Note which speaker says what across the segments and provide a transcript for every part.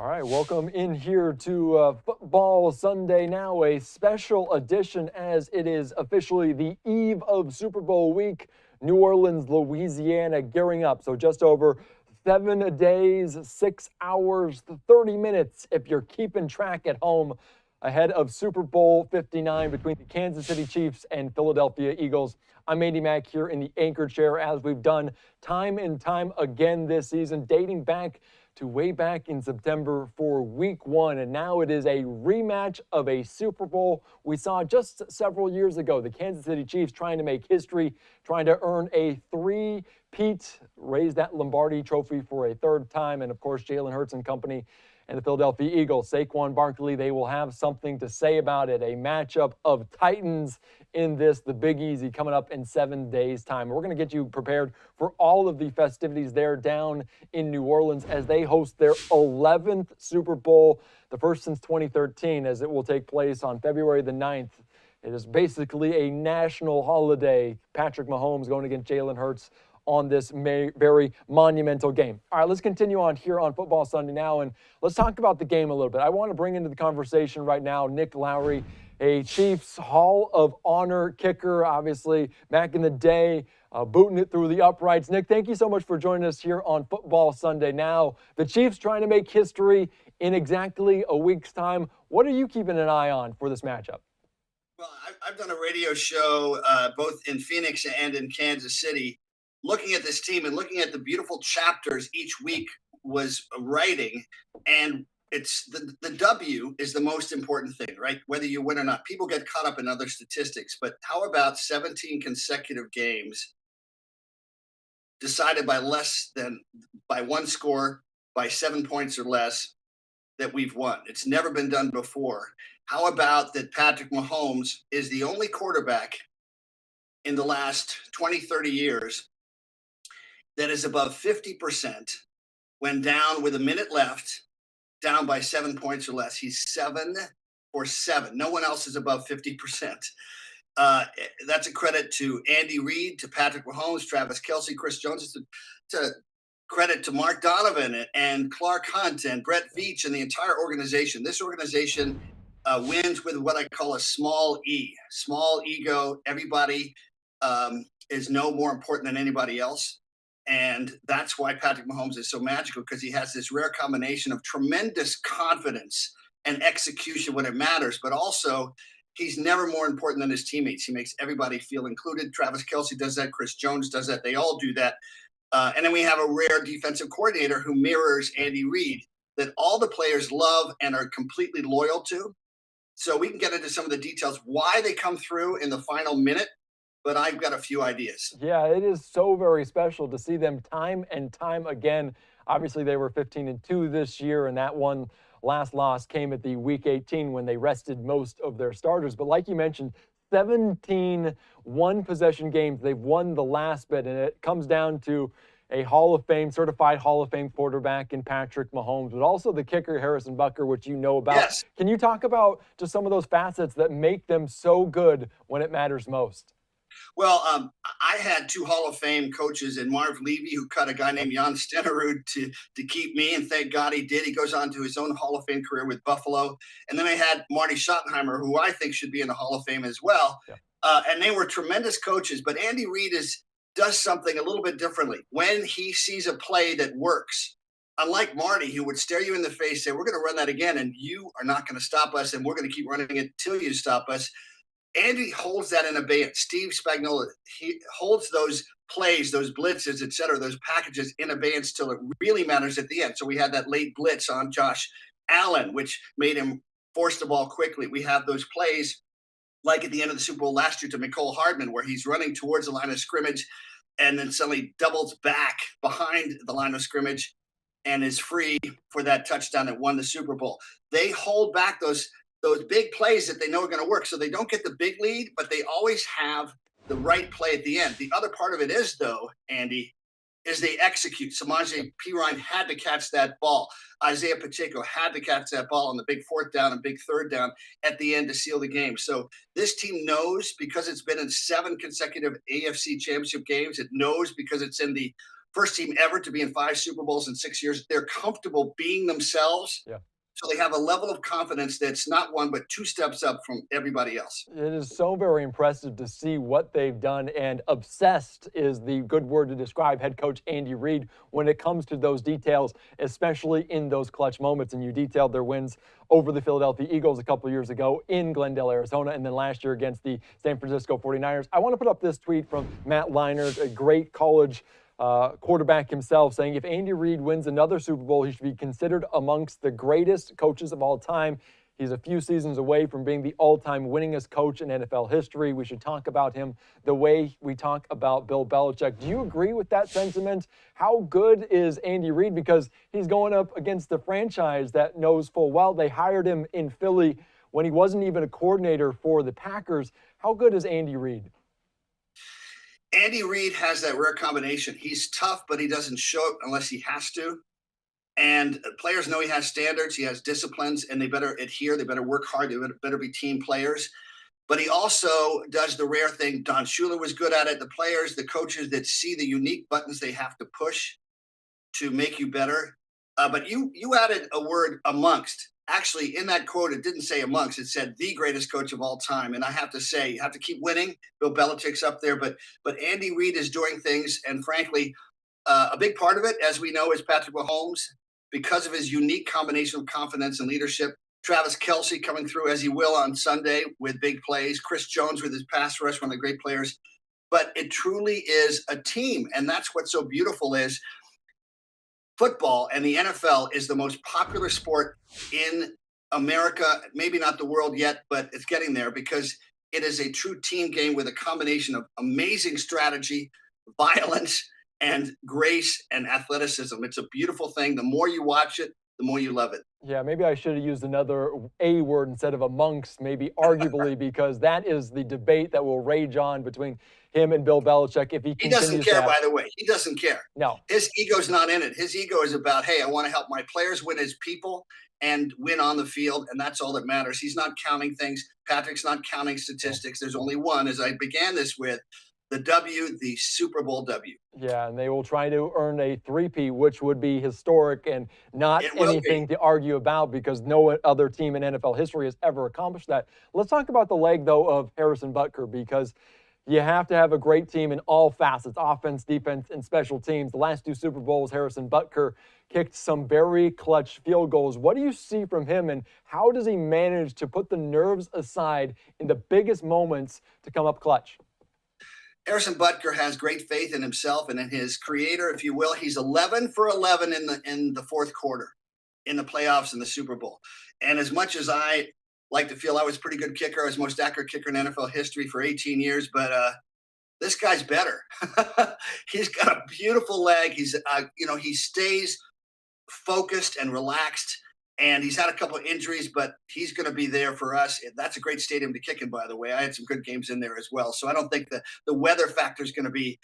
Speaker 1: All right, welcome in here to Football Sunday Now, a special edition as it is officially the eve of Super Bowl week. New Orleans, Louisiana gearing up. So just over 7 days, 6 hours, 30 minutes if you're keeping track at home ahead of Super Bowl 59 between the Kansas City Chiefs and Philadelphia Eagles. I'm Andy Mack here in the anchor chair as we've done time and time again this season, dating back to way back in September for week one. And now it is a rematch of a Super Bowl we saw just several years ago. The Kansas City Chiefs trying to make history, trying to earn a three-peat, raise that Lombardi trophy for a third time. And of course, Jalen Hurts and company and the Philadelphia Eagles, Saquon Barkley, they will have something to say about it. A matchup of titans in this, the Big Easy, coming up in 7 days' time. We're going to get you prepared for all of the festivities there down in New Orleans as they host their 11th Super Bowl, the first since 2013, as it will take place on February the 9th. It is basically a national holiday. Patrick Mahomes going against Jalen Hurts on this very monumental game. All right, let's continue on here on Football Sunday Now, and let's talk about the game a little bit. I want to bring into the conversation right now Nick Lowery, a Chiefs Hall of Honor kicker, obviously back in the day, booting it through the uprights. Nick, thank you so much for joining us here on Football Sunday Now. The Chiefs trying to make history in exactly a week's time. What are you keeping an eye on for this matchup?
Speaker 2: Well, I've done a radio show both in Phoenix and in Kansas City, looking at this team and looking at the beautiful chapters each week was writing. And it's the W is the most important thing, right? Whether you win or not. People get caught up in other statistics, but how about 17 consecutive games decided by one score, by 7 points or less, that we've won? It's never been done before. How about that Patrick Mahomes is the only quarterback in the last 20, 30 years that is above 50% when down with a minute left, down by 7 points or less. He's 7 for 7. No one else is above 50%. That's a credit to Andy Reid, to Patrick Mahomes, Travis Kelce, Chris Jones, to credit to Mark Donovan and Clark Hunt and Brett Veach and the entire organization. This organization wins with what I call a small E, small ego. Everybody is no more important than anybody else. And that's why Patrick Mahomes is so magical, because he has this rare combination of tremendous confidence and execution when it matters, but also he's never more important than his teammates. He makes everybody feel included. Travis Kelce does that. Chris Jones does that. They all do that. And then we have a rare defensive coordinator who mirrors Andy Reid that all the players love and are completely loyal to. So we can get into some of the details, why they come through in the final minute, but I've got a few ideas.
Speaker 1: Yeah, it is so very special to see them time and time again. Obviously, they were 15-2 this year, and that one last loss came at the Week 18 when they rested most of their starters. But like you mentioned, 17 one-possession games. They've won the last bit, and it comes down to a certified Hall of Fame quarterback in Patrick Mahomes, but also the kicker, Harrison Butker, which you know about.
Speaker 2: Yes.
Speaker 1: Can you talk about just some of those facets that make them so good when it matters most?
Speaker 2: Well, I had two Hall of Fame coaches in Marv Levy, who cut a guy named Jan Stenerud to keep me, and thank God he did. He goes on to his own Hall of Fame career with Buffalo. And then I had Marty Schottenheimer, who I think should be in the Hall of Fame as well.
Speaker 1: Yeah.
Speaker 2: And they were tremendous coaches. But Andy Reid does something a little bit differently. When he sees a play that works, unlike Marty, who would stare you in the face, say, "We're going to run that again, and you are not going to stop us, and we're going to keep running it till you stop us." Andy holds that in abeyance. Steve Spagnuolo, he holds those plays, those blitzes, et cetera, those packages in abeyance till it really matters at the end. So we had that late blitz on Josh Allen, which made him force the ball quickly. We have those plays like at the end of the Super Bowl last year to Mecole Hardman, where he's running towards the line of scrimmage and then suddenly doubles back behind the line of scrimmage and is free for that touchdown that won the Super Bowl. They hold back those big plays that they know are going to work. So they don't get the big lead, but they always have the right play at the end. The other part of it is, though, Andy, is they execute. Samaje Perine had to catch that ball. Isaiah Pacheco had to catch that ball on the big fourth down and big third down at the end to seal the game. So this team knows, because it's been in 7 consecutive AFC championship games. It knows because it's in the first team ever to be in 5 Super Bowls in 6 years. They're comfortable being themselves.
Speaker 1: Yeah.
Speaker 2: So they have a level of confidence that's not one, but 2 steps up from everybody else.
Speaker 1: It is so very impressive to see what they've done, and obsessed is the good word to describe head coach Andy Reid when it comes to those details, especially in those clutch moments. And you detailed their wins over the Philadelphia Eagles a couple years ago in Glendale, Arizona, and then last year against the San Francisco 49ers. I want to put up this tweet from Matt Leinart, a great college quarterback himself, saying if Andy Reid wins another Super Bowl, he should be considered amongst the greatest coaches of all time. He's a few seasons away from being the all-time winningest coach in NFL history. We should talk about him the way we talk about Bill Belichick. Do you agree with that sentiment? How good is Andy Reid? Because he's going up against the franchise that knows full well they hired him in Philly when he wasn't even a coordinator for the Packers. How good is Andy Reid?
Speaker 2: Andy Reid has that rare combination. He's tough, but he doesn't show it unless he has to. And players know he has standards, he has disciplines, and they better adhere. They better work hard. They better be team players. But he also does the rare thing. Don Shula was good at it. The players, the coaches that see the unique buttons they have to push to make you better. But you added a word, amongst. Actually, in that quote, it didn't say amongst. It said the greatest coach of all time. And I have to say, you have to keep winning. Bill Belichick's up there, but Andy Reid is doing things, and frankly, a big part of it, as we know, is Patrick Mahomes, because of his unique combination of confidence and leadership. Travis Kelce coming through as he will on Sunday with big plays. Chris Jones with his pass rush, one of the great players. But it truly is a team, and that's what's so beautiful is football and the NFL is the most popular sport in America, maybe not the world yet, but it's getting there because it is a true team game with a combination of amazing strategy, violence, and grace and athleticism. It's a beautiful thing. The more you watch it, the more you love it.
Speaker 1: Yeah, maybe I should have used another A word instead of amongst, maybe arguably, because that is the debate that will rage on between him and Bill Belichick if he
Speaker 2: He
Speaker 1: continues
Speaker 2: doesn't care,
Speaker 1: that.
Speaker 2: by the way. He doesn't care.
Speaker 1: No.
Speaker 2: His ego's not in it. His ego is about, hey, I want to help my players win as people and win on the field, and that's all that matters. He's not counting things. Patrick's not counting statistics. There's only one, as I began this with, the W, the Super Bowl W.
Speaker 1: Yeah, and they will try to earn a three-peat, which would be historic and not anything to argue about because no other team in NFL history has ever accomplished that. Let's talk about the leg, though, of Harrison Butker, because you have to have a great team in all facets, offense, defense, and special teams. The last 2 Super Bowls, Harrison Butker kicked some very clutch field goals. What do you see from him, and how does he manage to put the nerves aside in the biggest moments to come up clutch?
Speaker 2: Harrison Butker has great faith in himself and in his creator, if you will. He's 11 for 11 in the fourth quarter in the playoffs and the Super Bowl. And as much as I like to feel I was a pretty good kicker, I was the most accurate kicker in NFL history for 18 years, but this guy's better. He's got a beautiful leg. He's, he stays focused and relaxed. And he's had a couple of injuries, but he's going to be there for us. That's a great stadium to kick in, by the way. I had some good games in there as well. So I don't think the weather factor is going to be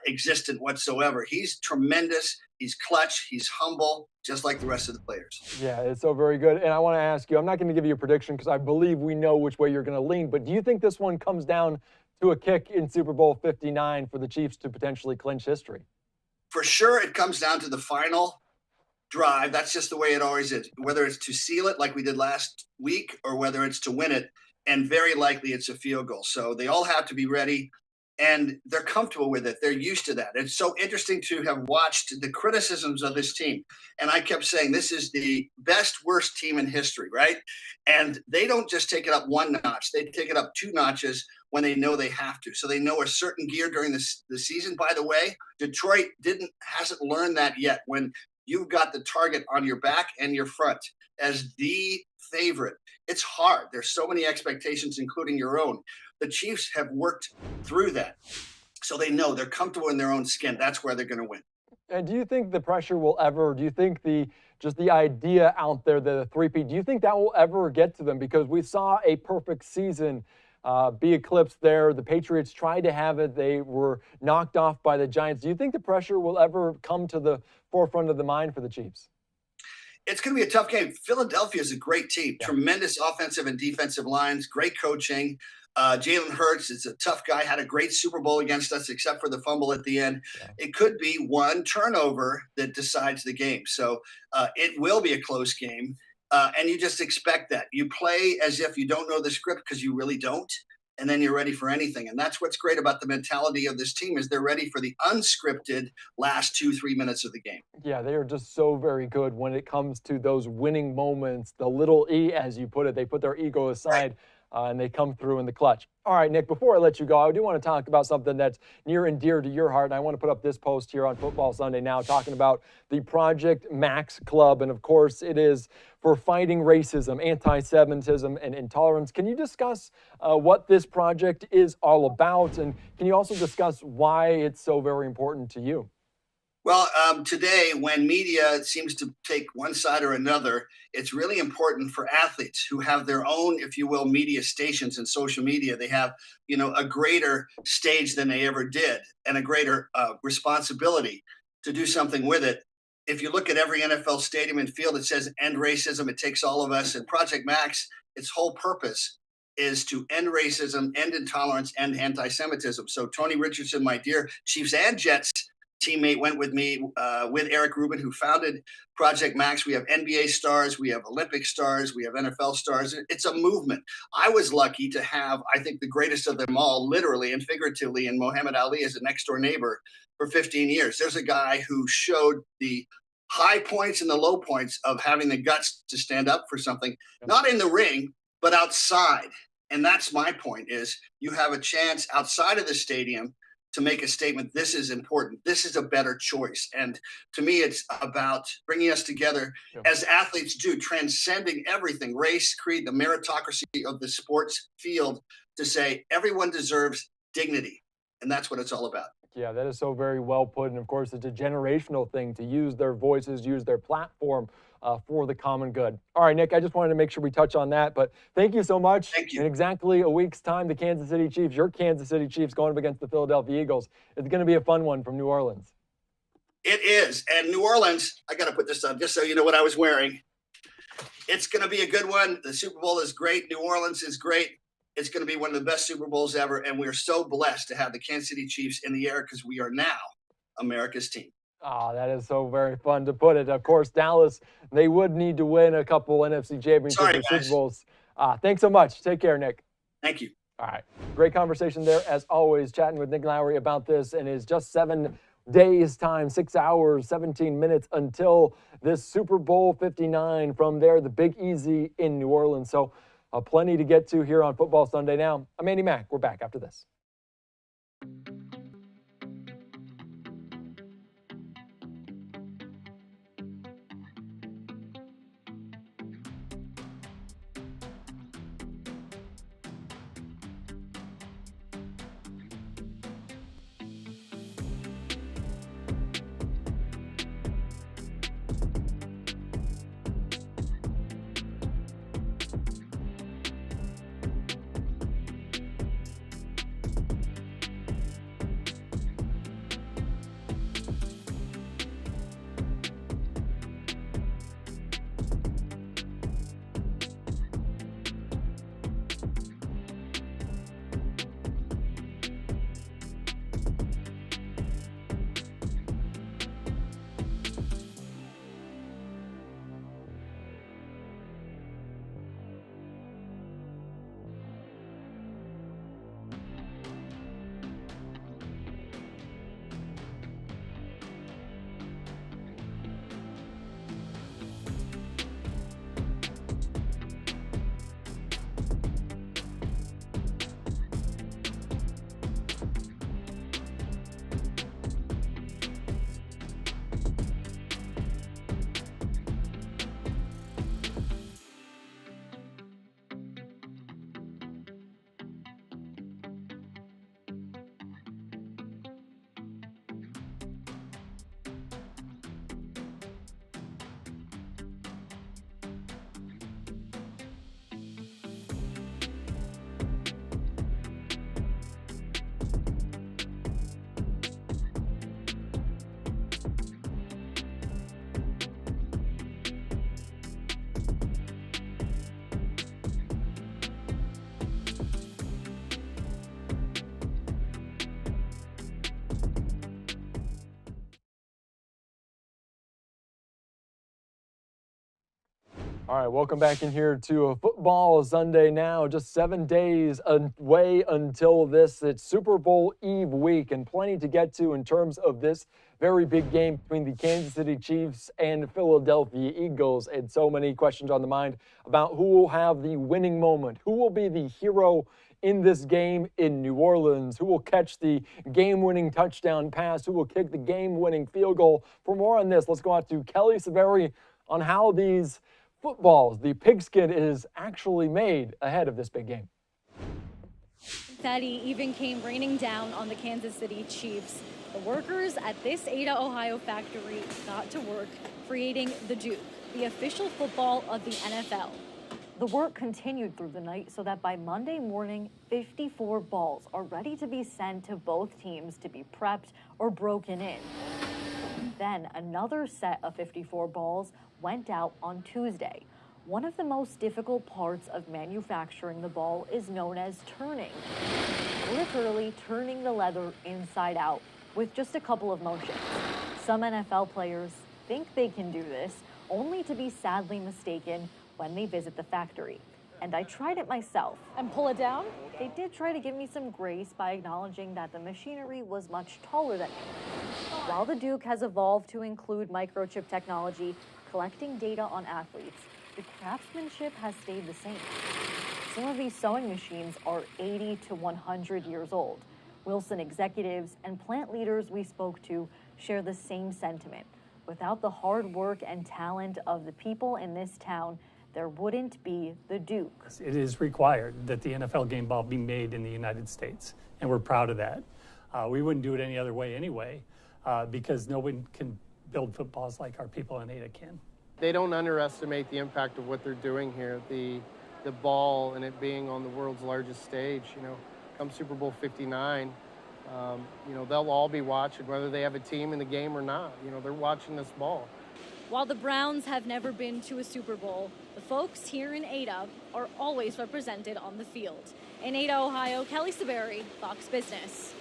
Speaker 2: existent whatsoever. He's tremendous. He's clutch. He's humble, just like the rest of the players.
Speaker 1: Yeah, it's so very good. And I want to ask you, I'm not going to give you a prediction because I believe we know which way you're going to lean, but do you think this one comes down to a kick in Super Bowl 59 for the Chiefs to potentially clinch history?
Speaker 2: For sure, it comes down to the final drive. That's just the way it always is, whether it's to seal it like we did last week or whether it's to win it, and very likely it's a field goal. So they all have to be ready, and they're comfortable with it. They're used to that. It's so interesting to have watched the criticisms of this team, and I kept saying this is the best worst team in history, right? And they don't just take it up 1 notch, they take it up 2 notches when they know they have to. So they know a certain gear during the season. By the way, Detroit hasn't learned that yet. When you've got the target on your back and your front as the favorite, it's hard. There's so many expectations, including your own. The Chiefs have worked through that. So they know they're comfortable in their own skin. That's where they're going to win.
Speaker 1: And do you think the pressure will ever, do you think just the idea out there, the three-peat, do you think that will ever get to them? Because we saw a perfect season be eclipsed there. The Patriots tried to have it. They were knocked off by the Giants. Do you think the pressure will ever come to the forefront of the mind for the Chiefs?
Speaker 2: It's going to be a tough game. Philadelphia is a great team,
Speaker 1: Yeah.
Speaker 2: tremendous offensive and defensive lines, great coaching. Jalen Hurts is a tough guy, had a great Super Bowl against us, except for the fumble at the end.
Speaker 1: Yeah.
Speaker 2: It could be one turnover that decides the game. So it will be a close game. And you just expect that. You play as if you don't know the script because you really don't. And then you're ready for anything. And that's what's great about the mentality of this team is they're ready for the unscripted last 2-3 minutes of the game.
Speaker 1: Yeah, they are just so very good when it comes to those winning moments, the little E, as you put it. They put their ego aside. And they come through in the clutch. All right, Nick, before I let you go, I do want to talk about something that's near and dear to your heart. And I want to put up this post here on Football Sunday Now talking about the Project Max Club. And of course, it is for fighting racism, anti-Semitism, and intolerance. Can you discuss what this project is all about? And can you also discuss why it's so very important to you?
Speaker 2: Well, today, when media seems to take one side or another, it's really important for athletes who have their own, if you will, media stations and social media. They have, a greater stage than they ever did and a greater responsibility to do something with it. If you look at every NFL stadium and field, it says end racism. It takes all of us. And Project Max, its whole purpose is to end racism, end intolerance, end anti-Semitism. So Tony Richardson, my dear Chiefs and Jets teammate, went with me with Eric Rubin, who founded Project Max. We have NBA stars, we have Olympic stars, we have NFL stars. It's a movement. I was lucky to have, I think, the greatest of them all, literally and figuratively, in Muhammad Ali as a next door neighbor for 15 years. There's a guy who showed the high points and the low points of having the guts to stand up for something, not in the ring, but outside. And that's my point is you have a chance outside of the stadium to make a statement. This is important. This is a better choice. And to me, it's about bringing us together as athletes do, transcending everything, race, creed, the meritocracy of the sports field to say everyone deserves dignity. And that's what it's all about.
Speaker 1: Yeah, that is so very well put. And of course, it's a generational thing to use their voices, use their platform for the common good. All right, Nick, I just wanted to make sure we touch on that. But thank you so much.
Speaker 2: Thank you.
Speaker 1: In exactly a week's time, the Kansas City Chiefs, your Kansas City Chiefs, going up against the Philadelphia Eagles. It's going to be a fun one from New Orleans.
Speaker 2: It is. And New Orleans, I got to put this on just so you know what I was wearing. It's going to be a good one. The Super Bowl is great. New Orleans is great. It's going to be one of the best Super Bowls ever. And we're so blessed to have the Kansas City Chiefs in the air because we are now America's team.
Speaker 1: Oh, that is so very fun to put it. Of course, Dallas, they would need to win a couple NFC championships or Super Bowls. Thanks so much. Take care, Nick.
Speaker 2: Thank you.
Speaker 1: All right. Great conversation there, as always, chatting with Nick Lowery about this. And it's just 7 days' time, 6 hours, 17 minutes until this Super Bowl 59. From there, the Big Easy in New Orleans. So plenty to get to here on Football Sunday Now. I'm Andy Mack. We're back after this. All right, welcome back in here to a Football Sunday Now. Just 7 days away until this. It's Super Bowl Eve week, and plenty to get to in terms of this very big game between the Kansas City Chiefs and Philadelphia Eagles. And so many questions on the mind about who will have the winning moment, who will be the hero in this game in New Orleans, who will catch the game-winning touchdown pass, who will kick the game-winning field goal. For more on this, let's go out to Kelly Severi on how these footballs, the pigskin, is actually made ahead of this big game.
Speaker 3: Confetti even came raining down on the Kansas City Chiefs. The workers at this Ada, Ohio factory got to work creating the Duke, the official football of the NFL.
Speaker 4: The work continued through the night so that by Monday morning, 54 balls are ready to be sent to both teams to be prepped or broken in. Then another set of 54 balls went out on Tuesday. One of the most difficult parts of manufacturing the ball is known as turning. Literally turning the leather inside out with just a couple of motions. Some NFL players think they can do this, only to be sadly mistaken when they visit the factory. And I tried it myself.
Speaker 3: And pull it down?
Speaker 4: They did try to give me some grace by acknowledging that the machinery was much taller than me. While the Duke has evolved to include microchip technology, collecting data on athletes, the craftsmanship has stayed the same. Some of these sewing machines are 80 to 100 years old. Wilson executives and plant leaders we spoke to share the same sentiment. Without the hard work and talent of the people in this town, there wouldn't be the Duke.
Speaker 5: It is required that the NFL game ball be made in the United States, and we're proud of that. We wouldn't do it any other way anyway, because no one can build footballs like our people in Ada can.
Speaker 6: They don't underestimate the impact of what they're doing here. The ball and it being on the world's largest stage, come Super Bowl 59, they'll all be watching, whether they have a team in the game or not. They're watching this ball.
Speaker 3: While the Browns have never been to a Super Bowl, the folks here in Ada are always represented on the field. In Ada, Ohio, Kelly Severi, Fox Business.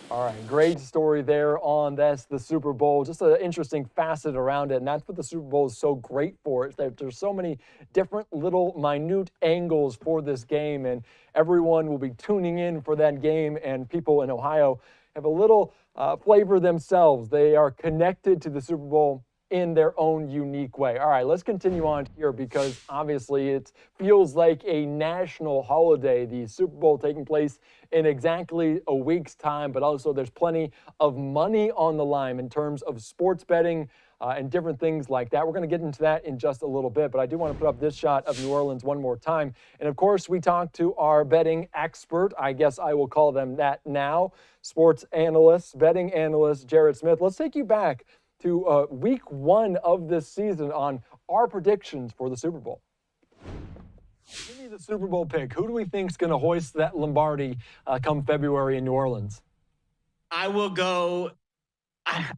Speaker 1: All right, great story there on this, the Super Bowl. Just an interesting facet around it, and that's what the Super Bowl is so great for. Is that there's so many different little minute angles for this game, and everyone will be tuning in for that game, and people in Ohio have a little flavor themselves. They are connected to the Super Bowl in their own unique way. All right, let's continue on here because obviously it feels like a national holiday. The Super Bowl taking place in exactly a week's time, but also there's plenty of money on the line in terms of sports betting and different things like that. We're going to get into that in just a little bit, but I do want to put up this shot of New Orleans one more time. And of course, we talked to our betting expert. I guess I will call them that now. Sports analyst, betting analyst, Jared Smith. Let's take you back to week one of this season on our predictions for the Super Bowl. Give me the Super Bowl pick. Who do we think is going to hoist that Lombardi come February in New Orleans?
Speaker 7: I will go.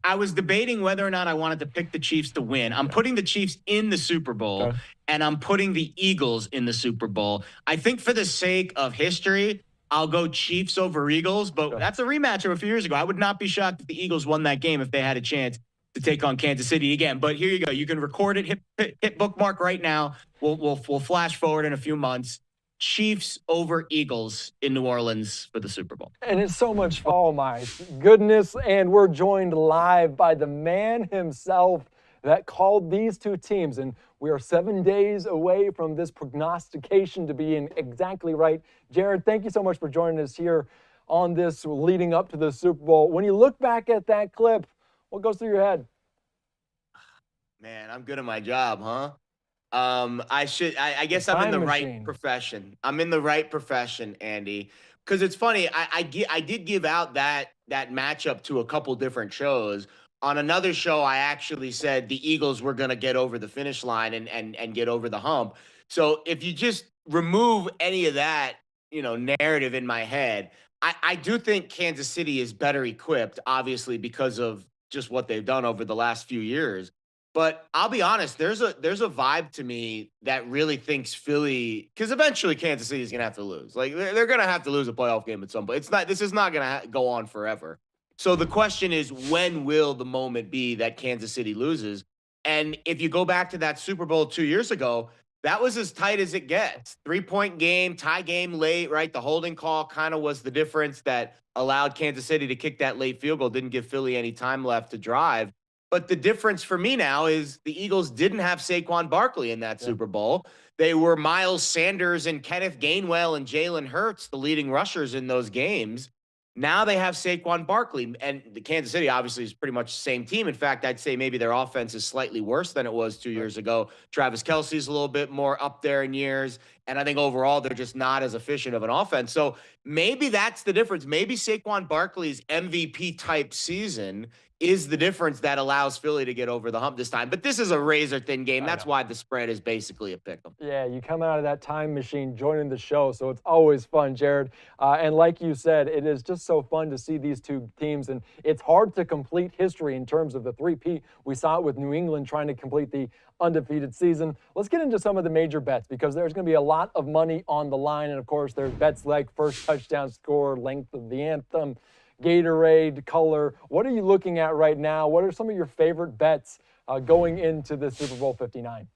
Speaker 7: I was debating whether or not I wanted to pick the Chiefs to win. I'm putting the Chiefs in the Super Bowl, and I'm putting the Eagles in the Super Bowl. I think for the sake of history, I'll go Chiefs over Eagles, but that's a rematch of a few years ago. I would not be shocked if the Eagles won that game if they had a chance to take on Kansas City again. But here you go. You can record it, hit bookmark right now. We'll flash forward in a few months. Chiefs over Eagles in New Orleans for the Super Bowl.
Speaker 1: And it's so much fun. Oh my goodness. And we're joined live by the man himself that called these two teams. And we are 7 days away from this prognostication to being exactly right. Jared, thank you so much for joining us here on this leading up to the Super Bowl. When you look back at that clip, what goes through your head?
Speaker 7: Man, I'm good at my job, huh? I guess I'm in the right profession. I'm in the right profession, Andy. Because it's funny, I did give out that matchup to a couple different shows. On another show, I actually said the Eagles were going to get over the finish line and get over the hump. So if you just remove any of that, narrative in my head, I do think Kansas City is better equipped, obviously, because of just what they've done over the last few years. But I'll be honest, there's a vibe to me that really thinks Philly, because eventually Kansas City is going to have to lose. Like they're going to have to lose a playoff game at some point. This is not going to go on forever. So the question is, when will the moment be that Kansas City loses? And if you go back to that Super Bowl 2 years ago, that was as tight as it gets. 3-point game, tie game late, right? The holding call kind of was the difference that allowed Kansas City to kick that late field goal, didn't give Philly any time left to drive. But the difference for me now is the Eagles didn't have Saquon Barkley in that Super Bowl. They were Miles Sanders and Kenneth Gainwell and Jalen Hurts, the leading rushers in those games. Now they have Saquon Barkley, and the Kansas City obviously is pretty much the same team. In fact, I'd say maybe their offense is slightly worse than it was 2 years ago. Travis Kelce's a little bit more up there in years, and I think overall they're just not as efficient of an offense. So maybe that's the difference. Maybe Saquon Barkley's MVP type season is the difference that allows Philly to get over the hump this time. But this is a razor thin game. That's why the spread is basically a pick 'em.
Speaker 1: Yeah, you come out of that time machine joining the show, so it's always fun, Jared. And like you said, it is just so fun to see these two teams, and it's hard to complete history in terms of the three-peat. We saw it with New England trying to complete the undefeated season. Let's get into some of the major bets because there's going to be a lot of money on the line, and of course, there's bets like first touchdown score, length of the anthem, Gatorade, color. What are you looking at right now? What are some of your favorite bets going into the Super Bowl 59?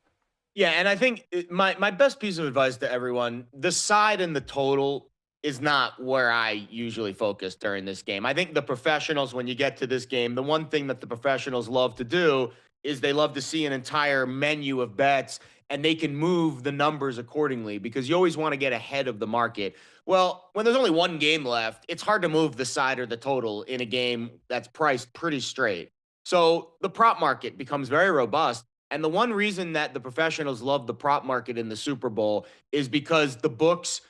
Speaker 7: Yeah, and I think my best piece of advice to everyone, the side and the total is not where I usually focus during this game. I think the professionals, when you get to this game, the one thing that the professionals love to do is they love to see an entire menu of bets and they can move the numbers accordingly because you always want to get ahead of the market. Well, when there's only one game left, it's hard to move the side or the total in a game that's priced pretty straight. So the prop market becomes very robust. And the one reason that the professionals love the prop market in the Super Bowl is because the books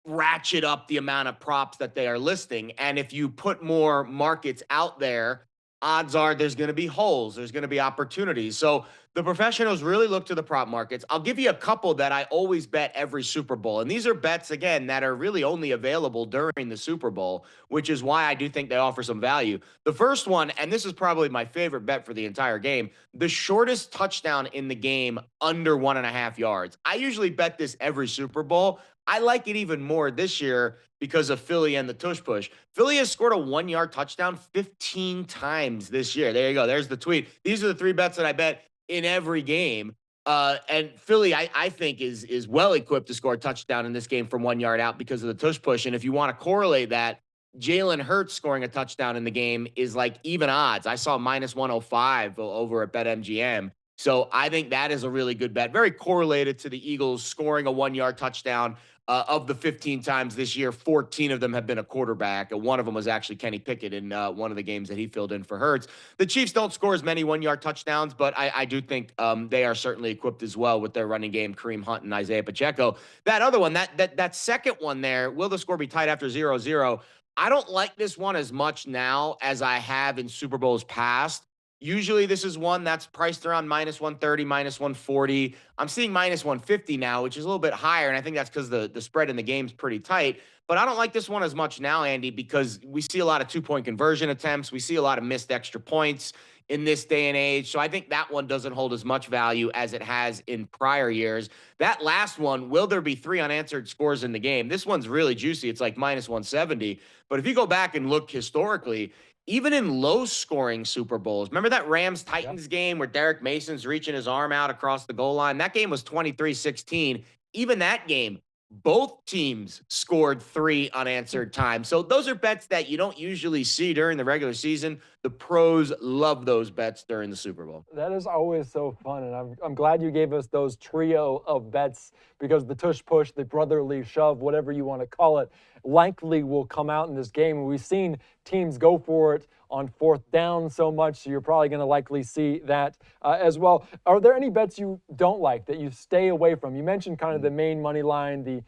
Speaker 7: ratchet up the amount of props that they are listing. And if you put more markets out there, odds are there's going to be holes, there's going to be opportunities. So the professionals really look to the prop markets. I'll give you a couple that I always bet every Super Bowl. And these are bets, again, that are really only available during the Super Bowl, which is why I do think they offer some value. The first one, and this is probably my favorite bet for the entire game, the shortest touchdown in the game under 1.5 yards. I usually bet this every Super Bowl. I like it even more this year because of Philly and the tush push. Philly has scored a 1-yard touchdown 15 times this year. There you go. There's the tweet. These are the 3 bets that I bet in every game. And Philly, I think, is well equipped to score a touchdown in this game from 1 yard out because of the tush push. And if you want to correlate that, Jalen Hurts scoring a touchdown in the game is like even odds. I saw minus 105 over at BetMGM. So I think that is a really good bet. Very correlated to the Eagles scoring a 1-yard touchdown. Of the 15 times this year, 14 of them have been a quarterback. One of them was actually Kenny Pickett in one of the games that he filled in for Hurts. The Chiefs don't score as many 1-yard touchdowns, but I do think they are certainly equipped as well with their running game, Kareem Hunt and Isaiah Pacheco. That other one, that second one there, will the score be tied after 0-0? I don't like this one as much now as I have in Super Bowls past. Usually this is one that's priced around minus 130, minus 140. I'm seeing minus 150 now, which is a little bit higher, and I think that's because the spread in the game's pretty tight. But I don't like this one as much now, Andy, because we see a lot of 2-point conversion attempts. We see a lot of missed extra points in this day and age. So I think that one doesn't hold as much value as it has in prior years. That last one, will there be 3 unanswered scores in the game? This one's really juicy. It's like minus 170. But if you go back and look historically, even in low-scoring Super Bowls, remember that Rams-Titans game where Derek Mason's reaching his arm out across the goal line? That game was 23-16. Even that game, both teams scored 3 unanswered times. So those are bets that you don't usually see during the regular season. The pros love those bets during the Super Bowl.
Speaker 1: That is always so fun, and I'm glad you gave us those trio of bets because the tush push, the brotherly shove, whatever you want to call it, likely will come out in this game. We've seen teams go for it on 4th down so much, so you're probably going to likely see that as well. Are there any bets you don't like that you stay away from? You mentioned kind of the main money line, the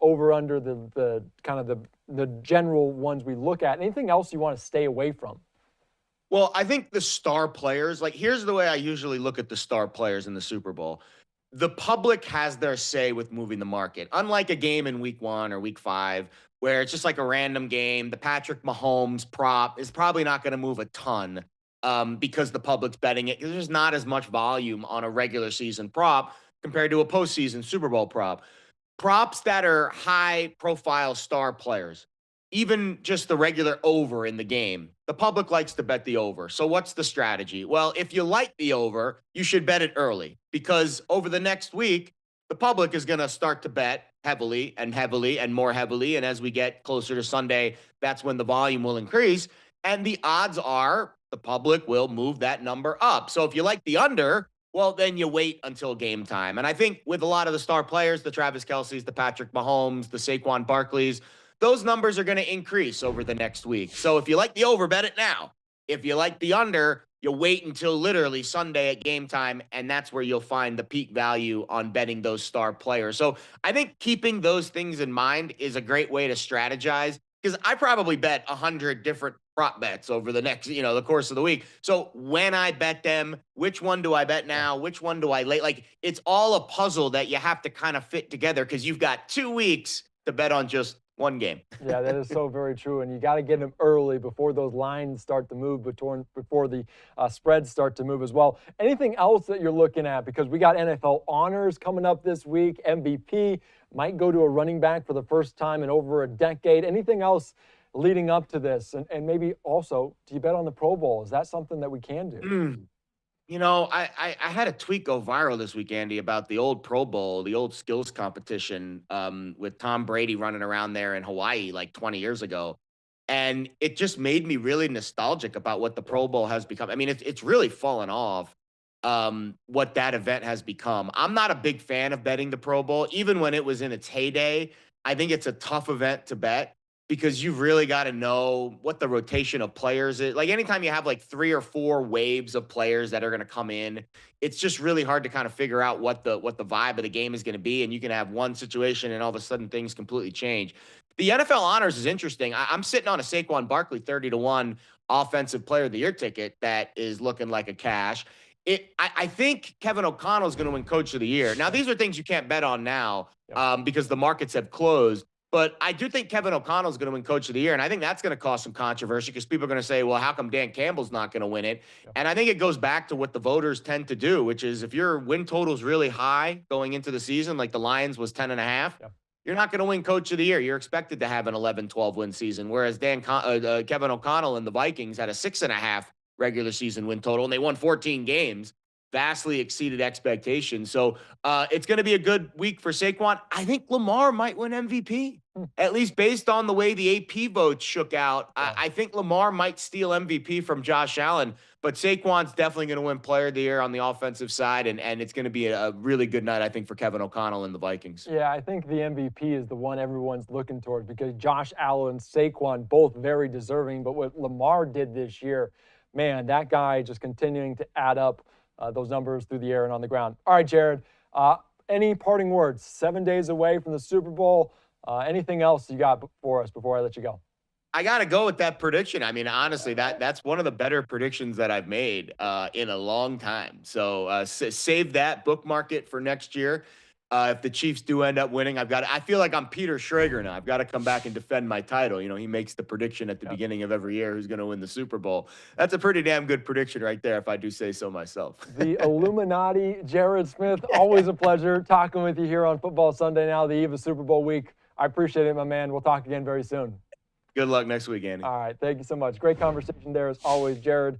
Speaker 1: over/under, the kind of the general ones we look at. Anything else you want to stay away from?
Speaker 7: Well, I think the star players, like here's the way I usually look at the star players in the Super Bowl. The public has their say with moving the market. Unlike a game in week 1 or week 5, where it's just like a random game, the Patrick Mahomes prop is probably not going to move a ton because the public's betting it. There's not as much volume on a regular season prop compared to a postseason Super Bowl prop. Props that are high profile star players. even just the regular over in the game, the public likes to bet the over. So what's the strategy? Well, if you like the over, you should bet it early, because over the next week, the public is going to start to bet heavily and heavily and more heavily. And as we get closer to Sunday, that's when the volume will increase. And the odds are the public will move that number up. So if you like the under, well, then you wait until game time. And I think with a lot of the star players, the Travis Kelce's, the Patrick Mahomes, the Saquon Barkleys, those numbers are going to increase over the next week. So if you like the over, bet it now. If you like the under, you wait until literally Sunday at game time, and that's where you'll find the peak value on betting those star players. So I think keeping those things in mind is a great way to strategize, because I probably bet 100 different prop bets over the next, the course of the week. So when I bet them, which one do I bet now? Which one do I late? Like, it's all a puzzle that you have to kind of fit together, because you've got 2 weeks to bet on just one game.
Speaker 1: Yeah, that is so very true. And you got to get them early before those lines start to move, before the spreads start to move as well. Anything else that you're looking at? Because we got NFL honors coming up this week. MVP might go to a running back for the first time in over a decade. Anything else leading up to this? And maybe also, do you bet on the Pro Bowl? Is that something that we can do?
Speaker 7: I had a tweet go viral this week, Andy, about the old Pro Bowl, the old skills competition, with Tom Brady running around there in Hawaii like 20 years ago. And it just made me really nostalgic about what the Pro Bowl has become. I mean, it's really fallen off, what that event has become. I'm not a big fan of betting the Pro Bowl. Even when it was in its heyday, I think it's a tough event to bet, because you've really got to know what the rotation of players is. Like, anytime you have like 3 or 4 waves of players that are going to come in, it's just really hard to kind of figure out what the vibe of the game is going to be. And you can have one situation and all of a sudden things completely change. The NFL honors is interesting. I'm sitting on a Saquon Barkley 30-1 offensive player of the year ticket that is looking like a cash. I think Kevin O'Connell is going to win coach of the year. Now, these are things you can't bet on now, because the markets have closed. But I do think Kevin O'Connell is going to win coach of the year. And I think that's going to cause some controversy, because people are going to say, well, how come Dan Campbell's not going to win it? Yep. And I think it goes back to what the voters tend to do, which is if your win total is really high going into the season, like the Lions was 10.5, you're not going to win coach of the year. You're expected to have an 11-12 win season. Whereas Kevin O'Connell and the Vikings had a 6.5 regular season win total, and they won 14 games. Vastly exceeded expectations. So it's going to be a good week for Saquon. I think Lamar might win MVP, at least based on the way the AP votes shook out. I think Lamar might steal MVP from Josh Allen, but Saquon's definitely going to win player of the year on the offensive side, and it's going to be a really good night, I think, for Kevin O'Connell and the Vikings.
Speaker 1: Yeah, I think the MVP is the one everyone's looking toward, because Josh Allen, Saquon, both very deserving. But what Lamar did this year, man, that guy just continuing to add up those numbers through the air and on the ground. All right, Jared, any parting words? 7 days away from the Super Bowl. Anything else you got for us before I let you go?
Speaker 7: I got to go with that prediction. I mean, honestly, that's one of the better predictions that I've made in a long time. So save that, bookmark it for next year. If the Chiefs do end up winning, I feel like I'm Peter Schrager now. I've got to come back and defend my title. He makes the prediction at the beginning of every year who's going to win the Super Bowl. That's a pretty damn good prediction right there, if I do say so myself.
Speaker 1: The Illuminati, Jared Smith, always a pleasure talking with you here on Football Sunday Now, the eve of Super Bowl week. I appreciate it, my man. We'll talk again very soon.
Speaker 7: Good luck next week, Andy.
Speaker 1: All right. Thank you so much. Great conversation there as always, Jared.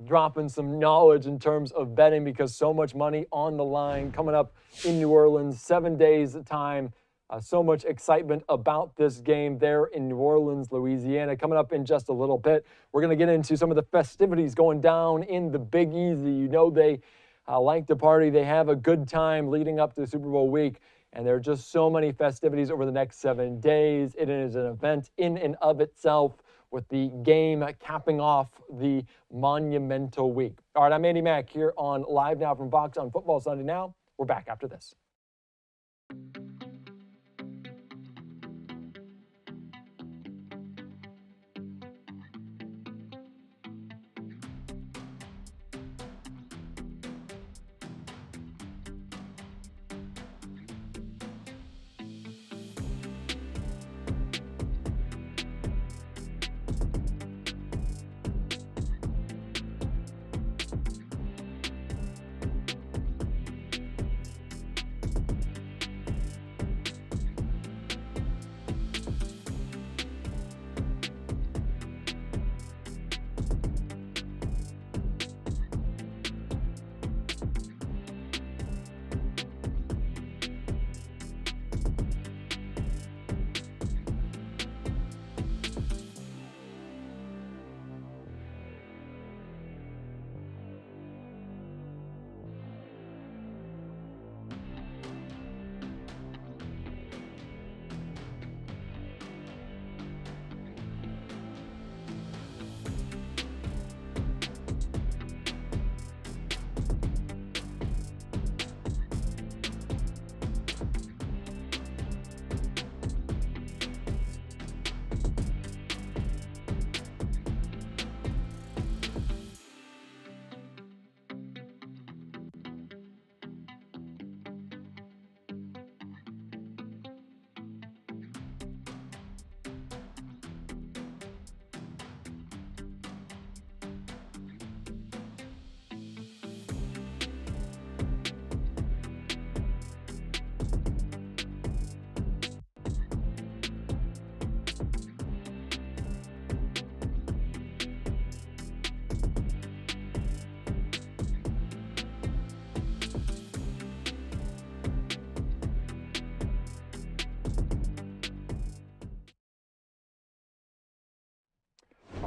Speaker 1: Dropping some knowledge in terms of betting, because so much money on the line coming up in New Orleans, 7 days time. So much excitement about this game there in New Orleans, Louisiana. Coming up in just a little bit, we're going to get into some of the festivities going down in the Big Easy. They like to party. They have a good time leading up to the Super Bowl week. And there are just so many festivities over the next 7 days. It is an event in and of itself, with the game capping off the monumental week. All right, I'm Andy Mack here on Live Now from Fox on Football Sunday Now. We're back after this.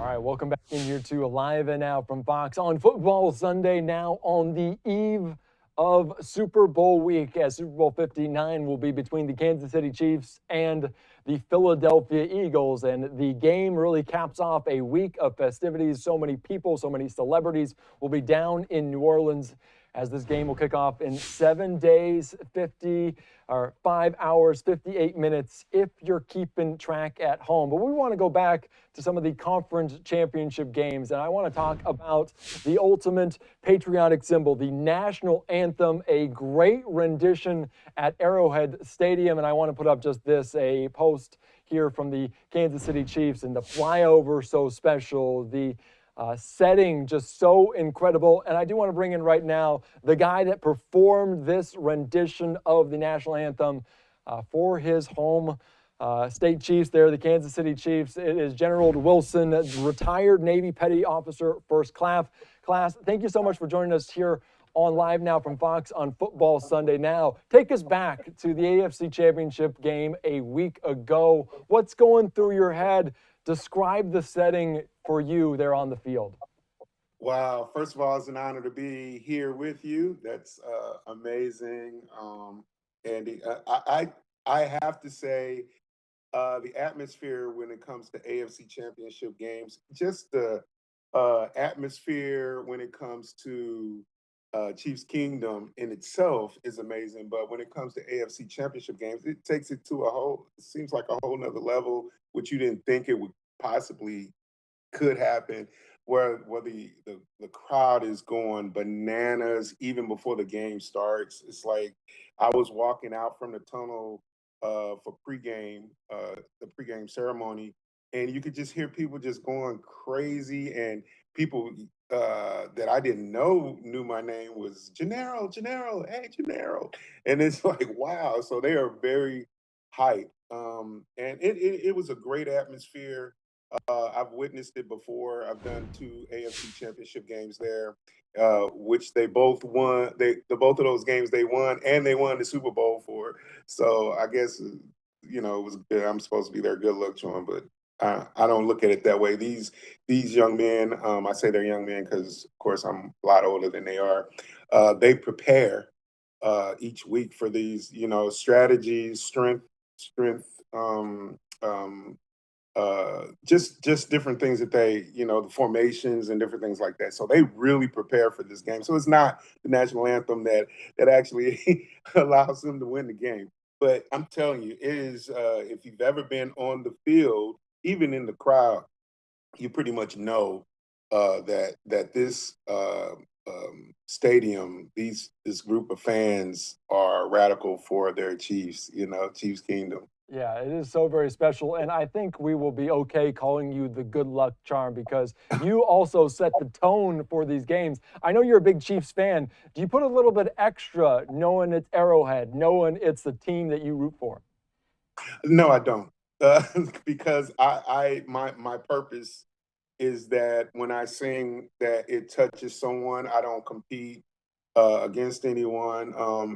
Speaker 1: right, welcome back in here to Live and Now from Fox on Football Sunday, now on the eve of Super Bowl week, as Super Bowl 59 will be between the Kansas City Chiefs and the Philadelphia Eagles. And the game really caps off a week of festivities. So many people, so many celebrities will be down in New Orleans as this game will kick off in 7 days, 5 hours, 58 minutes, if you're keeping track at home. But we want to go back to some of the conference championship games, and I want to talk about the ultimate patriotic symbol, the national anthem, a great rendition at Arrowhead Stadium. And I want to put up just this, a post here from the Kansas City Chiefs, and the flyover so special, the setting just so incredible. And I do want to bring in right now the guy that performed this rendition of the national anthem for his home state Chiefs there, the Kansas City Chiefs. It is General Wilson, retired Navy Petty Officer, first class. Thank you so much for joining us here on Live Now from Fox on Football Sunday. Now, take us back to the AFC Championship game a week ago. What's going through your head? Describe the setting for you there on the field.
Speaker 8: Wow. First of all, it's an honor to be here with you. That's amazing. Andy, I have to say the atmosphere when it comes to AFC Championship games, just the atmosphere when it comes to Chiefs Kingdom in itself is amazing. But when it comes to AFC Championship games, it takes it to it seems like a whole nother level, which you didn't think it would possibly could happen, where the crowd is going bananas even before the game starts. It's like I was walking out from the tunnel for the pregame ceremony, and you could just hear people just going crazy, and people that I didn't know knew my name was Gennaro, hey Gennaro, and it's like wow. So they are very hyped, and it was a great atmosphere. I've witnessed it before. I've done 2 AFC Championship games there, which they both won. Both of those games they won, and they won the Super Bowl for. So I guess it was good. I'm supposed to be their good luck charm, but I don't look at it that way. These young men, I say they're young men because of course I'm a lot older than they are. They prepare each week for these, strategies, strength. Just different things that they, the formations and different things like that. So they really prepare for this game. So it's not the national anthem that actually allows them to win the game. But I'm telling you, it is, if you've ever been on the field, even in the crowd, you pretty much know that this stadium, this group of fans are radical for their Chiefs, Chiefs Kingdom.
Speaker 1: Yeah, it is so very special, and I think we will be okay calling you the good luck charm because you also set the tone for these games. I know you're a big Chiefs fan. Do you put a little bit extra knowing it's Arrowhead, knowing it's the team that you root for?
Speaker 8: No, I don't, because my purpose is that when I sing that it touches someone, I don't compete against anyone.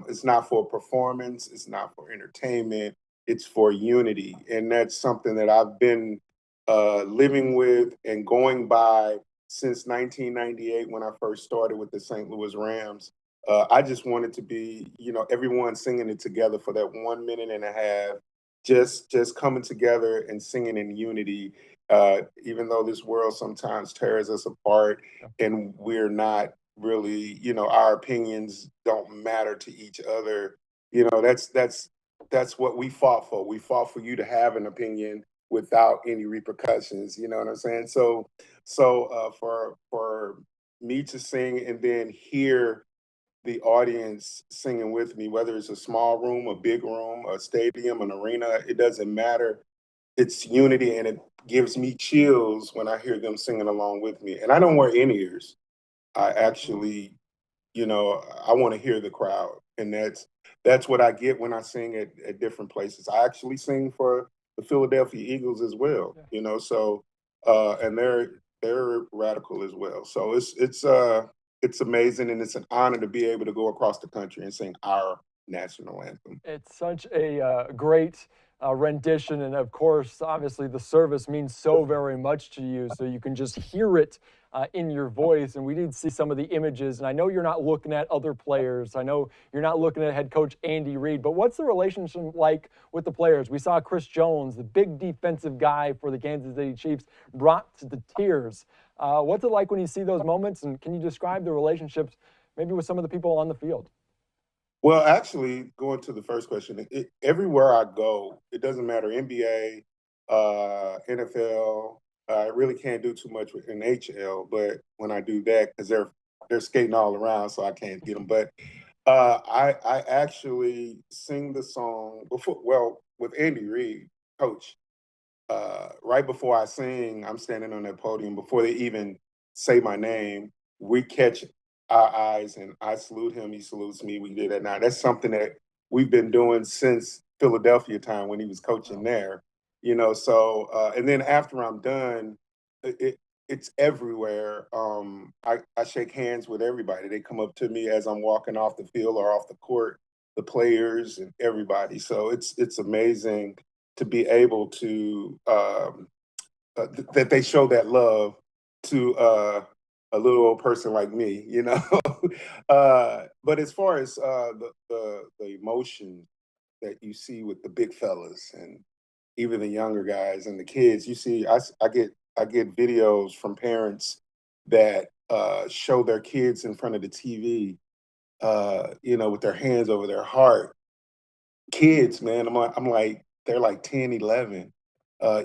Speaker 8: It's not for performance. It's not for entertainment. It's for unity. And that's something that I've been living with and going by since 1998 when I first started with the St. Louis Rams. I just wanted to be, everyone singing it together for that 1 minute and a half, just coming together and singing in unity, even though this world sometimes tears us apart and we're not really, our opinions don't matter to each other. That's what we fought for. We fought for you to have an opinion without any repercussions. You know what I'm saying? So for me to sing and then hear the audience singing with me, whether it's a small room, a big room, a stadium, an arena, it doesn't matter. It's unity, and it gives me chills when I hear them singing along with me. And I don't wear in-ears. I actually, I want to hear the crowd, and that's what I get when I sing at different places. I actually sing for the Philadelphia Eagles as well, so and they're radical as well. So it's amazing, and it's an honor to be able to go across the country and sing our national anthem.
Speaker 1: It's such a great rendition. And of course, obviously, the service means so very much to you. So you can just hear it in your voice. And we did see some of the images. And I know you're not looking at other players. I know you're not looking at head coach Andy Reid. But what's the relationship like with the players? We saw Chris Jones, the big defensive guy for the Kansas City Chiefs, brought to the tears. What's it like when you see those moments? And can you describe the relationships maybe with some of the people on the field?
Speaker 8: Well, actually, going to the first question, everywhere I go, it doesn't matter, NBA, NFL. I really can't do too much with NHL, but when I do that, because they're skating all around, so I can't get them. But I actually sing the song before. Well, with Andy Reid, coach. Right before I sing, I'm standing on that podium. Before they even say my name, we catch our eyes and I salute him. He salutes me. We did that now. That's something that we've been doing since Philadelphia time when he was coaching there. So and then after I'm done, it's everywhere. I shake hands with everybody. They come up to me as I'm walking off the field or off the court, the players and everybody. So it's amazing to be able to that they show that love to a little old person like me, but as far as the emotion that you see with the big fellas and even the younger guys and the kids, you see, I get videos from parents that show their kids in front of the TV, with their hands over their heart. Kids, man, I'm like, they're like 10, 11.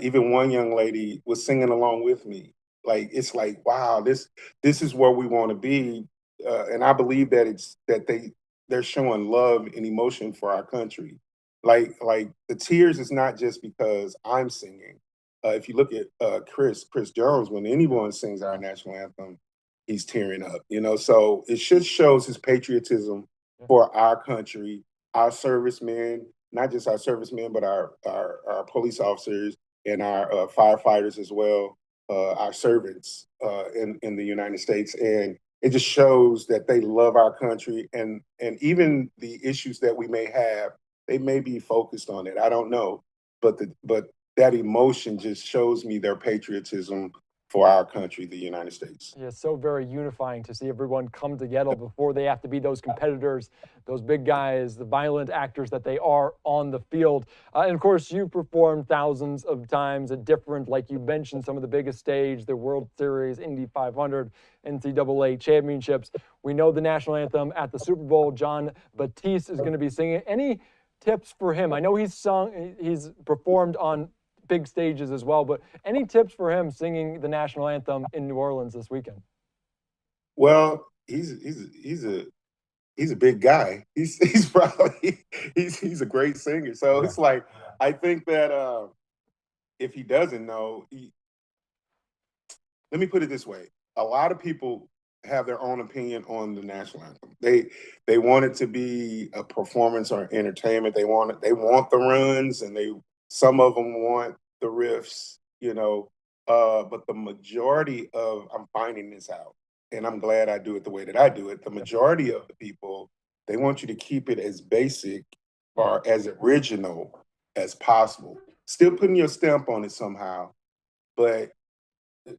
Speaker 8: Even one young lady was singing along with me. Like, it's like, wow, this is where we want to be. And I believe that they're showing love and emotion for our country. Like the tears is not just because I'm singing. If you look at Chris Jones, when anyone sings our national anthem, he's tearing up, So it just shows his patriotism for our country, our servicemen, not just our servicemen, but our police officers and our firefighters as well, our servants in the United States. And it just shows that they love our country, and even the issues that we may have, they may be focused on it. I don't know, but that emotion just shows me their patriotism for our country, the United States.
Speaker 1: Yeah, so very unifying to see everyone come together before they have to be those competitors, those big guys, the violent actors that they are on the field. And of course, you performed thousands of times at different, like you mentioned, some of the biggest stage, the World Series, Indy 500, NCAA championships. We know the national anthem at the Super Bowl. Jon Batiste is going to be singing. Any tips for him? I know he's performed on big stages as well, but any tips for him singing the national anthem in New Orleans this weekend?
Speaker 8: Well, he's a big guy. He's probably he's a great singer. So it's like, I think that if he doesn't know, let me put it this way: a lot of people have their own opinion on the national anthem. They want it to be a performance or entertainment. They want the runs, and some of them want the riffs, but the majority of, I'm finding this out, and I'm glad I do it the way that I do it. The majority of the people, they want you to keep it as basic or as original as possible. Still putting your stamp on it somehow. But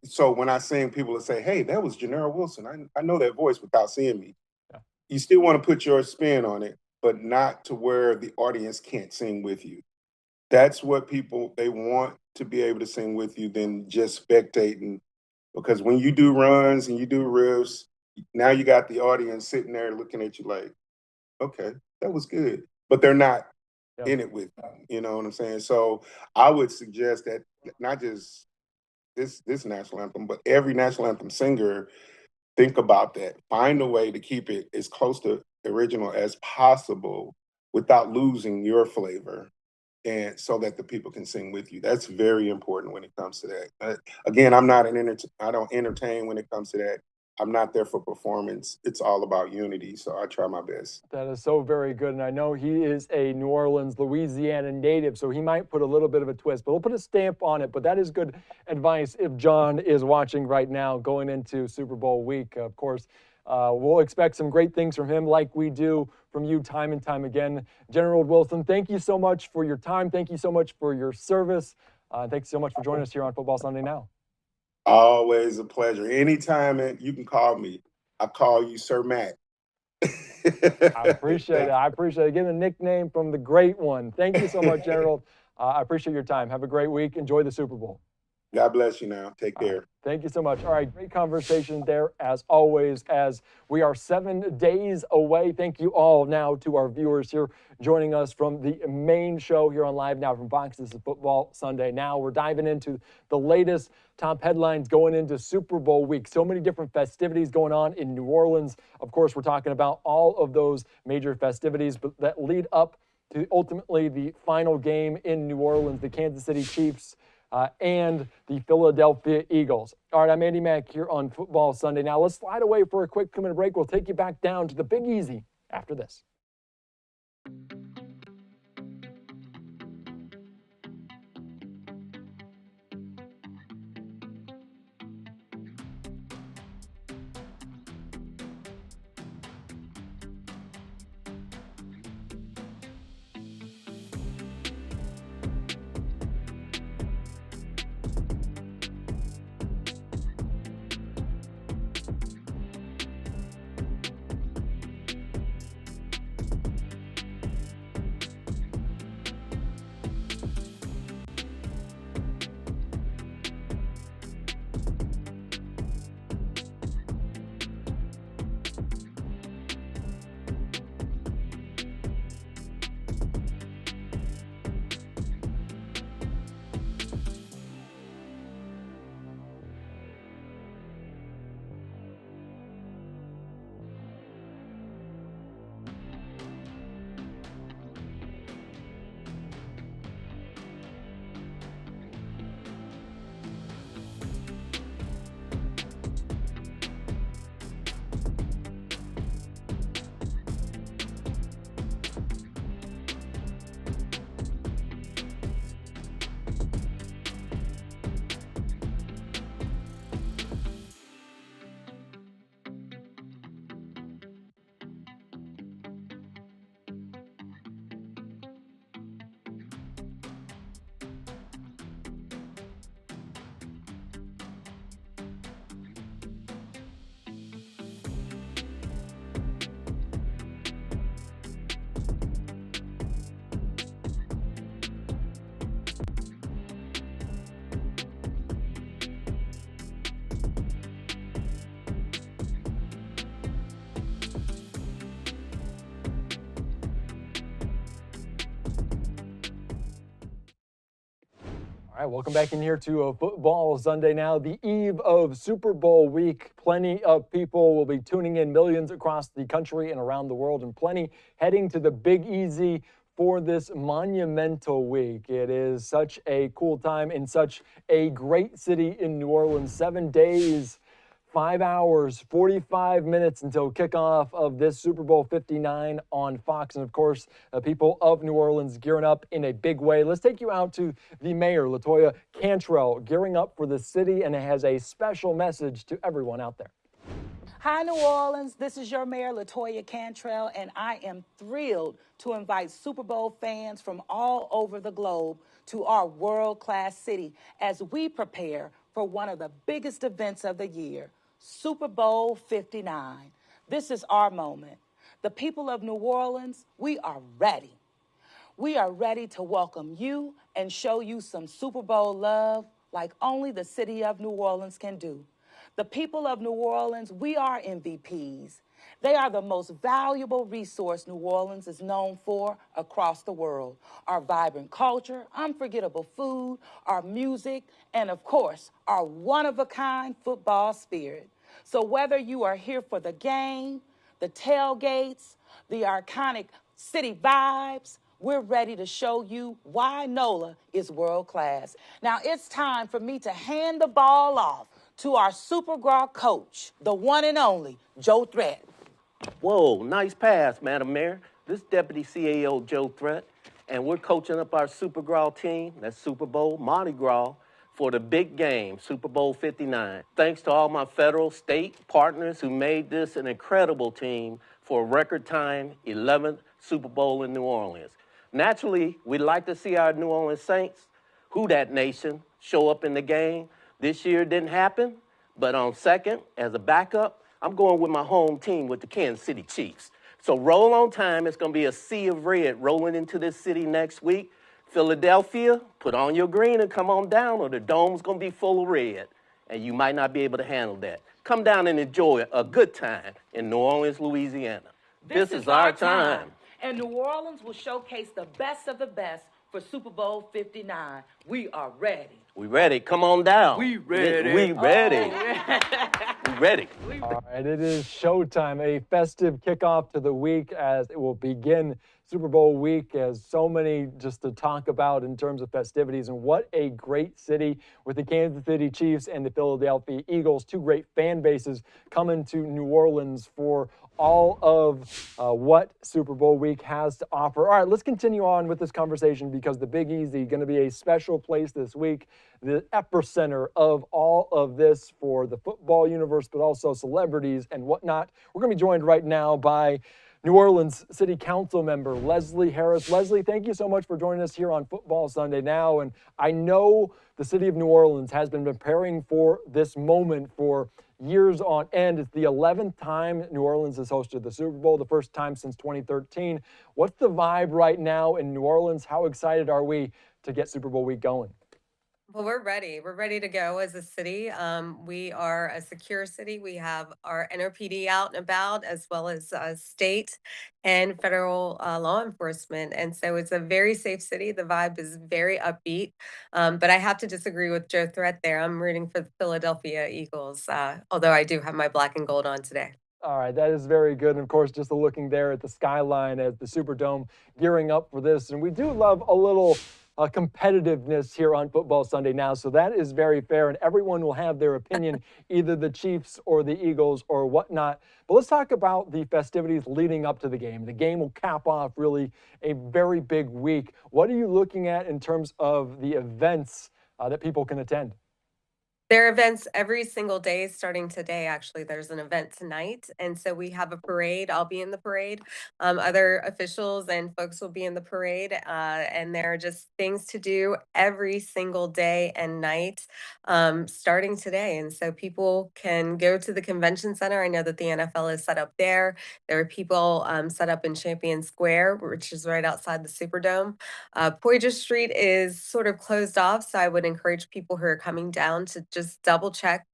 Speaker 8: so when I sing, people will say, hey, that was Janera Wilson. I know that voice without seeing me. Yeah. You still want to put your spin on it, but not to where the audience can't sing with you. That's what they want to be able to sing with you than just spectating. Because when you do runs and you do riffs, now you got the audience sitting there looking at you like, okay, that was good. But they're not in it with you. You know what I'm saying? So I would suggest that not just this national anthem, but every national anthem singer, think about that. Find a way to keep it as close to original as possible without losing your flavor, and so that the people can sing with you. That's very important when it comes to that. Again, I don't entertain when it comes to that. I'm not there for performance. It's all about unity, so I try my best.
Speaker 1: That is so very good, and I know he is a New Orleans, Louisiana native, so he might put a little bit of a twist, but he'll put a stamp on it. But that is good advice if Jon is watching right now going into Super Bowl week. Of course, we'll expect some great things from him like we do from you time and time again. General Wilson, thank you so much for your time. Thank you so much for your service. Thanks so much for joining us here on Football Sunday Now.
Speaker 8: Always a pleasure. Anytime you can call me. I call you Sir Matt.
Speaker 1: I appreciate it. I appreciate it. Getting a nickname from the great one. Thank you so much, General. I appreciate your time. Have a great week. Enjoy the Super Bowl.
Speaker 8: God bless you now. Take care.
Speaker 1: Thank you so much. All right, great conversation there as always, as we are 7 days away. Thank you all now to our viewers here joining us from the main show here on Live Now from Fox. This is Football Sunday Now. We're diving into the latest top headlines going into Super Bowl week. So many different festivities going on in New Orleans. Of course, we're talking about all of those major festivities but that lead up to ultimately the final game in New Orleans, the Kansas City Chiefs and the Philadelphia Eagles. All right, I'm Andy Mack here on Football Sunday. Now let's slide away for a quick 2-minute break. We'll take you back down to the Big Easy after this. All right, welcome back in here to Football Sunday Now, the eve of Super Bowl week. Plenty of people will be tuning in, millions across the country and around the world, and plenty heading to the Big Easy for this monumental week. It is such a cool time in such a great city in New Orleans. 7 days, 5 hours, 45 minutes until kickoff of this Super Bowl 59 on Fox. And of course, the people of New Orleans gearing up in a big way. Let's take you out to the mayor, LaToya Cantrell, gearing up for the city, and it has a special message to everyone out there.
Speaker 9: Hi, New Orleans. This is your mayor, LaToya Cantrell, and I am thrilled to invite Super Bowl fans from all over the globe to our world-class city as we prepare for one of the biggest events of the year, Super Bowl 59. This is our moment. The people of New Orleans, we are ready. We are ready to welcome you and show you some Super Bowl love like only the city of New Orleans can do. The people of New Orleans, we are MVPs. They are the most valuable resource New Orleans is known for across the world. Our vibrant culture, unforgettable food, our music, and of course, our one-of-a-kind football spirit. So whether you are here for the game, the tailgates, the iconic city vibes, we're ready to show you why NOLA is world class. Now it's time for me to hand the ball off to our Super Bowl coach, the one and only Joe Threat.
Speaker 10: Whoa, nice pass, Madam Mayor. This Deputy CAO Joe Threat, and we're coaching up our Super Bowl team, that's Super Bowl Mardi Gras for the big game, Super Bowl 59. Thanks to all my federal, state partners who made this an incredible team for a record time 11th Super Bowl in New Orleans. Naturally, we'd like to see our New Orleans Saints, who that nation, show up in the game. This year didn't happen, but on second, as a backup, I'm going with my home team with the Kansas City Chiefs. So roll on time. It's going to be a sea of red rolling into this city next week. Philadelphia, put on your green and come on down, or the dome's going to be full of red, and you might not be able to handle that. Come down and enjoy a good time in New Orleans, Louisiana. This is our time.
Speaker 9: And New Orleans will showcase the best of the best for Super Bowl 59. We are ready.
Speaker 10: We ready. Come on down.
Speaker 9: We ready.
Speaker 10: We ready. We ready.
Speaker 1: All right, it is showtime, a festive kickoff to the week as it will begin Super Bowl week, as so many just to talk about in terms of festivities. And what a great city with the Kansas City Chiefs and the Philadelphia Eagles, two great fan bases coming to New Orleans for all of what Super Bowl week has to offer. All right, let's continue on with this conversation because the Big Easy going to be a special place this week, the epicenter of all of this for the football universe, but also celebrities and whatnot. We're going to be joined right now by New Orleans City Council member Leslie Harris. Leslie, thank you so much for joining us here on Football Sunday Now. And I know the city of New Orleans has been preparing for this moment for years on end. It's the 11th time New Orleans has hosted the Super Bowl, the first time since 2013. What's the vibe right now in New Orleans? How excited are we to get Super Bowl week going?
Speaker 11: Well, we're ready. We're ready to go as a city. We are a secure city. We have our NOPD out and about, as well as state and federal law enforcement. And so it's a very safe city. The vibe is very upbeat. But I have to disagree with Joe Threat there. I'm rooting for the Philadelphia Eagles, although I do have my black and gold on today.
Speaker 1: All right, that is very good. And of course, just looking there at the skyline as the Superdome gearing up for this. And we do love a little competitiveness here on Football Sunday Now. So that is very fair, and everyone will have their opinion, either the Chiefs or the Eagles or whatnot. But let's talk about the festivities leading up to the game. The game will cap off really a very big week. What are you looking at in terms of the events that people can attend?
Speaker 11: There are events every single day, starting today. Actually, there's an event tonight. And so we have a parade. I'll be in the parade. Other officials and folks will be in the parade. And there are just things to do every single day and night, starting today. And so people can go to the convention center. I know that the NFL is set up there. There are people set up in Champion Square, which is right outside the Superdome. Poydras Street is sort of closed off. So I would encourage people who are coming down to just double check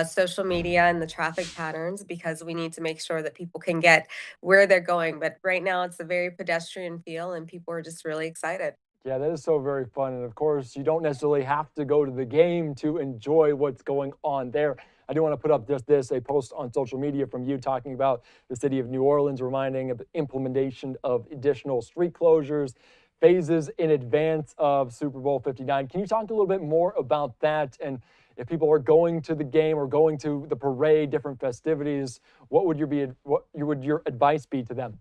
Speaker 11: social media and the traffic patterns, because we need to make sure that people can get where they're going. But right now it's a very pedestrian feel and people are just really excited.
Speaker 1: Yeah, that is so very fun. And of course, you don't necessarily have to go to the game to enjoy what's going on there. I do want to put up just this, a post on social media from you talking about the city of New Orleans, reminding of the implementation of additional street closures, phases in advance of Super Bowl 59. Can you talk a little bit more about that? And if people are going to the game or going to the parade, different festivities, what would your advice be to them?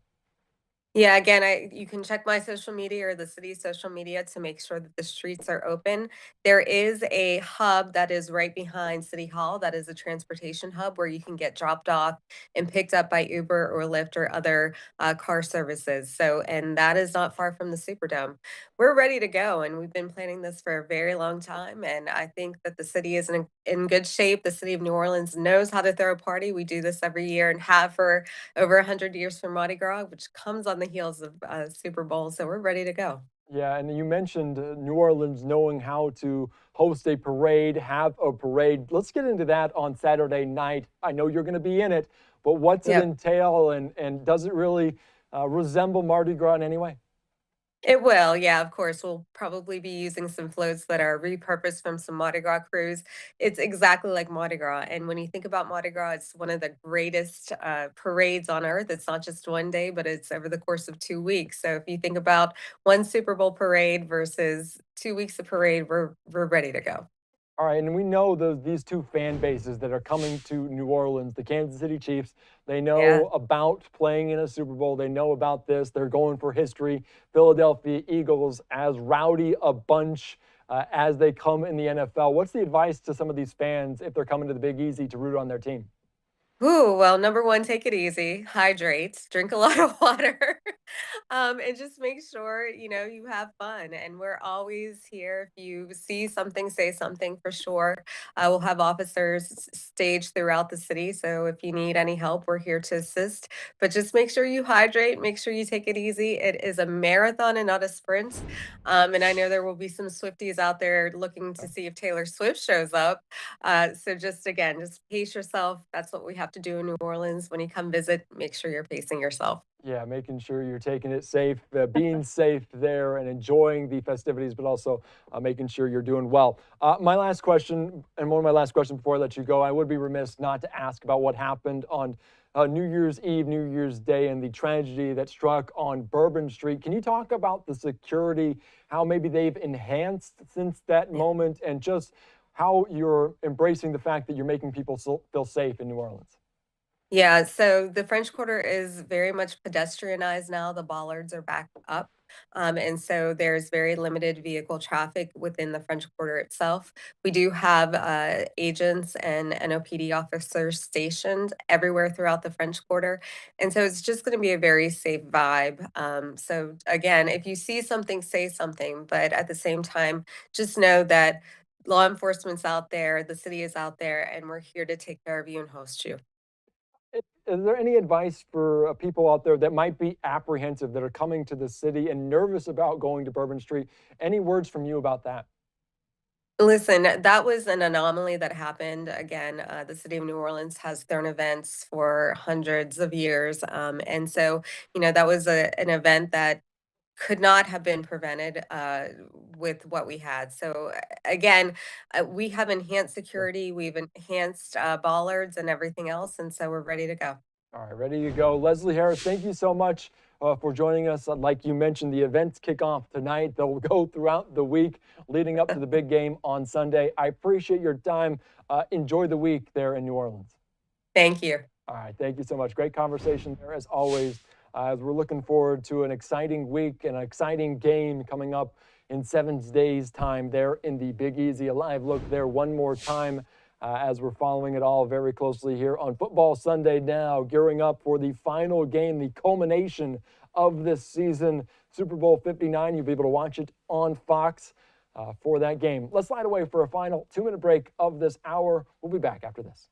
Speaker 11: Yeah, again, you can check my social media or the city's social media to make sure that the streets are open. There is a hub that is right behind City Hall. That is a transportation hub where you can get dropped off and picked up by Uber or Lyft or other car services. So, and that is not far from the Superdome. We're ready to go, and we've been planning this for a very long time. And I think that the city is in good shape. The city of New Orleans knows how to throw a party. We do this every year and have for over 100 years for Mardi Gras, which comes on the heels of Super Bowl. So we're ready to go.
Speaker 1: Yeah, and you mentioned New Orleans knowing how to host a parade, have a parade. Let's get into that on Saturday night. I know you're going to be in it, but what's it entail, and does it really resemble Mardi Gras in any way?
Speaker 11: It will, yeah, of course. We'll probably be using some floats that are repurposed from some Mardi Gras crews. It's exactly like Mardi Gras. And when you think about Mardi Gras, it's one of the greatest parades on earth. It's not just one day, but it's over the course of 2 weeks. So if you think about one Super Bowl parade versus 2 weeks of parade, we're ready to go.
Speaker 1: All right, and we know these two fan bases that are coming to New Orleans, the Kansas City Chiefs, they know about playing in a Super Bowl. They know about this. They're going for history. Philadelphia Eagles, as rowdy a bunch as they come in the NFL. What's the advice to some of these fans if they're coming to the Big Easy to root on their team?
Speaker 11: Ooh, well, number one, take it easy, hydrate, drink a lot of water, and just make sure, you have fun. And we're always here. If you see something, say something for sure. We'll have officers staged throughout the city. So if you need any help, we're here to assist. But just make sure you hydrate, make sure you take it easy. It is a marathon and not a sprint. And I know there will be some Swifties out there looking to see if Taylor Swift shows up. So just again, just pace yourself. That's what we have to do in New Orleans. When you come visit, make sure you're pacing yourself.
Speaker 1: Yeah, making sure you're taking it safe, being safe there and enjoying the festivities, but also making sure you're doing well. My last question, and one of my last questions before I let you go, I would be remiss not to ask about what happened on New Year's Eve, New Year's Day, and the tragedy that struck on Bourbon Street. Can you talk about the security, how maybe they've enhanced since that moment, and just how you're embracing the fact that you're making people feel safe in New Orleans?
Speaker 11: Yeah, so the French Quarter is very much pedestrianized now. The bollards are back up. And so there's very limited vehicle traffic within the French Quarter itself. We do have agents and NOPD officers stationed everywhere throughout the French Quarter. And so it's just going to be a very safe vibe. So, again, if you see something, say something. But at the same time, just know that law enforcement's out there, the city is out there, and we're here to take care of you and host you.
Speaker 1: Is there any advice for people out there that might be apprehensive, that are coming to the city and nervous about going to Bourbon Street? Any words from you about that?
Speaker 11: Listen, that was an anomaly that happened. Again, the city of New Orleans has thrown events for hundreds of years. And so, that was an event that could not have been prevented with what we had. So, again, we have enhanced security, we've enhanced bollards and everything else. And so we're ready to go.
Speaker 1: All right, ready to go. Leslie Harris, thank you so much for joining us. Like you mentioned, the events kick off tonight. They'll go throughout the week leading up to the big game on Sunday. I appreciate your time. Enjoy the week there in New Orleans.
Speaker 11: Thank you.
Speaker 1: All right, thank you so much. Great conversation there as always. As we're looking forward to an exciting week and an exciting game coming up in 7 days' time there in the Big Easy. A live look there one more time. As we're following it all very closely here on Football Sunday Now, gearing up for the final game, the culmination of this season, Super Bowl 59. You'll be able to watch it on Fox for that game. Let's slide away for a final 2-minute break of this hour. We'll be back after this.